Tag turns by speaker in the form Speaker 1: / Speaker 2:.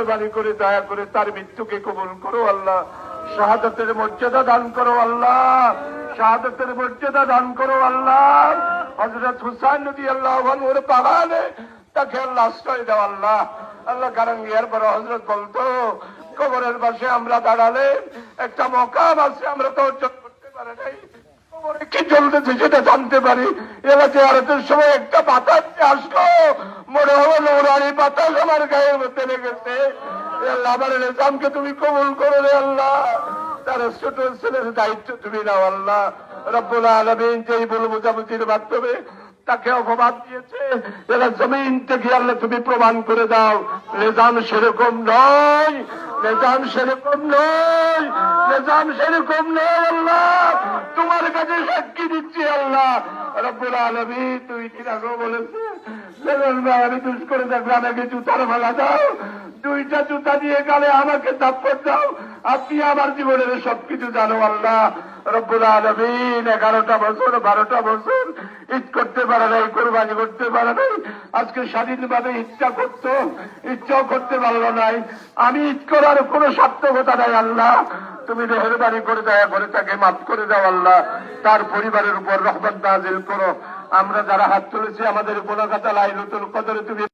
Speaker 1: মেহরবানি করে দয়া করে তার মৃত্যুকে কবুল করো আল্লাহ। শাহাদাতের মর্যাদা দান করো আল্লাহ, শাহাদাতের মর্যাদা দান করো আল্লাহ। হযরত হুসাইন রাদিয়াল্লাহু আনহুর বাগানে তাকে আল্লাহ আশ্রয় দাও আল্লাহ। আল্লাহ কারঙ্গিয়ার বড় হযরত বলতো, কবরের পাশে আমরা দাঁড়ালে একটা মকাম আছে, আমরা তো অর্জন করতে পারি নাই, কবরে কি চলতেছে সেটা জানতে পারি। এলাকায় আরতের সময় একটা বাতাস আসলো, মনে হলো নোরানি বাতাস আমার গায়ের মধ্যে লেগেছে। আল্লাহ আমার নিজামকে তুমি কবুল করো রে আল্লাহ, তার ছোট ছেলের দায়িত্ব তুমি নাও আল্লাহ। রব্বুল আলামিন যেই ভুল বোঝাবুঝির মাধ্যমে তাকে অপবাদ দিয়েছে, এরা জমিন থেকে আল্লাহ তুমি প্রমাণ করে দাও নিজাম সেরকম নয়, নিজাম সেরকম নয়, নিজাম সেরকম নয় আল্লাহ। তোমার কাছে সাক্ষী দিচ্ছি আল্লাহ। রব্বুল আলামিন তুই কি রাখো বলেছে, আমি দুষ করে দেখলে আমাকে জুতার মালা দাও, দুইটা জুতা দিয়ে গালে আমাকে থাপ্পড় দাও। আপনি আমার জীবনের সবকিছু জানো আল্লাহ। রব্বুল আলামিন 11টা বছর 12টা বছর ঈদ করতে পারে নাই, কোরবানি করতে পারে নাই। আজকে স্বাধীনভাবে ঈদটা করতো, ইচ্ছাও করতে পারলো নাই। আমি ঈদ করার কোনো সার্থকতা নাই আল্লাহ। তুমি মেহরবানি করে দয়া করে তাকে মাফ করে দাও আল্লাহ। তার পরিবারের উপর রহমত নাযিল করো। আমরা যারা হাত তুলেছি আমাদের গুনাহগাতা লাইলাতুল কদরে তুমি